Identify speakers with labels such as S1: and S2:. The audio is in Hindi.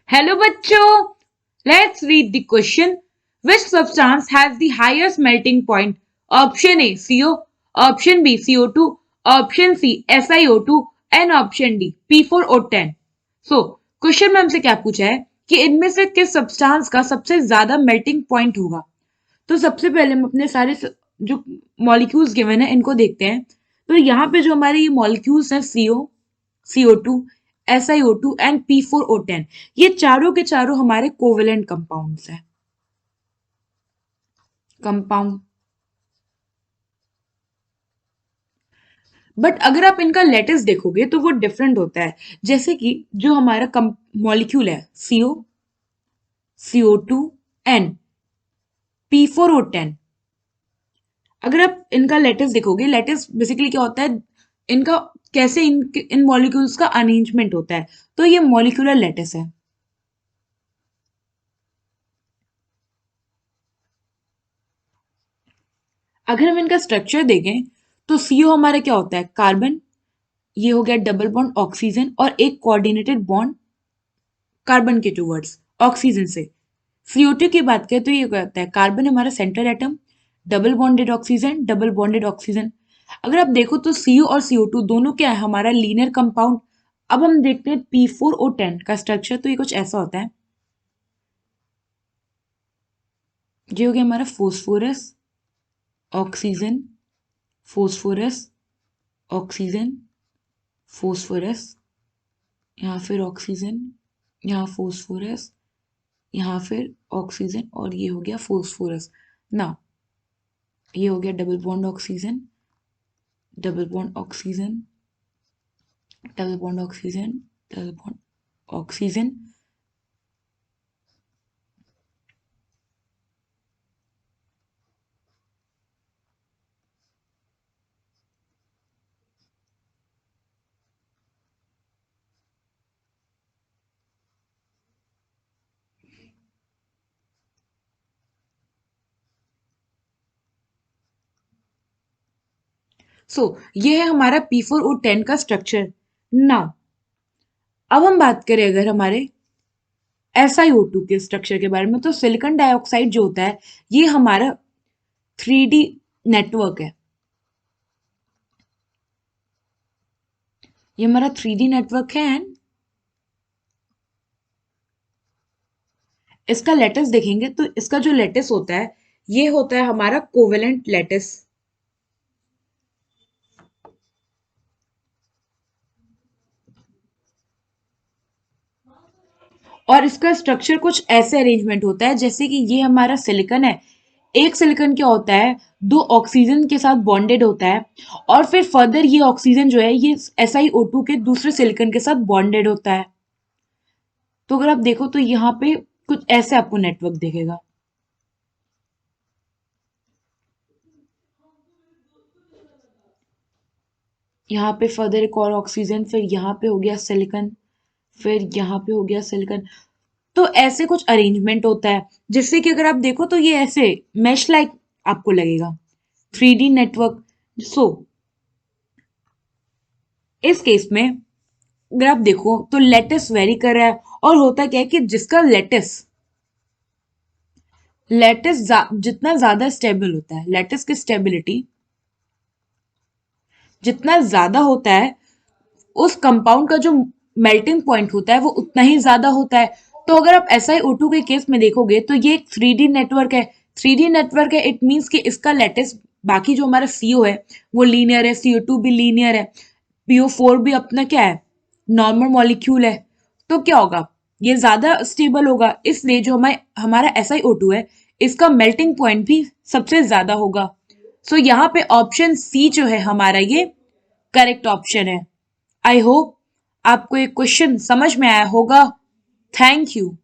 S1: हेलो बच्चों, let's read the question. Which substance has the highest melting point? Option A CO, option B CO2, option C SiO2 and option D P4O10. So question में हमसे क्या पूछा है कि इनमें से किस सब्सटेंस का सबसे ज्यादा मेल्टिंग पॉइंट होगा. तो सबसे पहले हम अपने सारे जो मॉलिक्यूल्स गिवन है इनको देखते हैं. तो यहाँ पे जो हमारे ये मॉलिक्यूल्स हैं CO2, SiO2 एंड P4O10, ये चारों के चारों हमारे कोवेलेंट कंपाउंड्स हैं. कंपाउंड. बट अगर आप इनका लेटेस्ट देखोगे तो वो डिफरेंट होता है. जैसे कि जो हमारा मॉलिक्यूल है CO2 एंड P4O10, अगर आप इनका लेटेस्ट देखोगे, लेटेस्ट बेसिकली क्या होता है, इनका कैसे इन मॉलिक्यूल्स का अरेंजमेंट होता है. तो ये मॉलिक्यूलर लेटेस है. अगर हम इनका स्ट्रक्चर देखें तो CO हमारा क्या होता है, कार्बन. ये हो गया डबल बॉन्ड ऑक्सीजन और एक कोऑर्डिनेटेड बॉन्ड कार्बन के टूवर्ड्स ऑक्सीजन से. CO2 की बात करें तो ये क्या होता है, कार्बन हमारा centre atom, double bonded oxygen. अगर आप देखो तो CO और CO2 दोनों क्या है, हमारा लीनियर कंपाउंड. अब हम देखते हैं P4O10 का स्ट्रक्चर. तो ये कुछ ऐसा होता है. ये हो गया हमारा phosphorus, oxygen, phosphorus, oxygen, phosphorus, यहाँ फिर ऑक्सीजन, यहाँ फोस्फोरस, यहाँ फिर ऑक्सीजन और ये हो गया फोस्फोरस ना. ये हो गया double bond oxygen, double bond oxygen, double bond oxygen, double bond oxygen. So ये है हमारा P4O10 का स्ट्रक्चर. नाउ अब हम बात करें अगर हमारे SiO2 के स्ट्रक्चर के बारे में, तो सिलिकॉन डाइऑक्साइड जो होता है ये हमारा 3D नेटवर्क है. ये हमारा 3D नेटवर्क है. एंड इसका लेटेस देखेंगे तो इसका जो लेटेस होता है ये होता है हमारा कोवेलेंट लेटेस. और इसका स्ट्रक्चर कुछ ऐसे अरेंजमेंट होता है जैसे कि ये हमारा सिलिकॉन है. एक सिलिकॉन क्या होता है, दो ऑक्सीजन के साथ बॉन्डेड होता है. और फिर फर्दर ये ऑक्सीजन जो है ये SiO2 के दूसरे सिलिकॉन के साथ बॉन्डेड होता है. तो अगर आप देखो तो यहाँ पे कुछ ऐसे आपको नेटवर्क दिखेगा. यहाँ पे फर्दर एक और ऑक्सीजन, फिर यहाँ पे हो गया सिलिकॉन, फिर यहाँ पे हो गया सिलिकॉन. तो ऐसे कुछ अरेंजमेंट होता है जिससे कि अगर आप देखो तो ये ऐसे मैश लाइक आपको लगेगा, 3D नेटवर्क. सो इस केस में अगर आप देखो तो लेटेस वेरी कर रहा है. और होता क्या है कि जिसका लेटेस लेटेस जितना ज्यादा स्टेबल होता है, लेटेस की स्टेबिलिटी जितना ज्यादा होता है, उस कंपाउंड का जो मेल्टिंग पॉइंट होता है वो उतना ही ज्यादा होता है. तो अगर आप SiO2 के केस में देखोगे तो ये एक 3D नेटवर्क है. 3D नेटवर्क है, इट मीन्स कि इसका लेटेस, बाकी जो हमारा CO है वो लीनियर है, CO2 भी लीनियर है, PO4 भी अपना क्या है, नॉर्मल मॉलिक्यूल है. तो क्या होगा, ये ज्यादा स्टेबल होगा. इसलिए जो हमारा SiO2 है इसका मेल्टिंग पॉइंट भी सबसे ज्यादा होगा. सो यहाँ पे ऑप्शन सी जो है हमारा ये करेक्ट ऑप्शन है. आई होप आपको ये क्वेश्चन समझ में आया होगा. Thank you.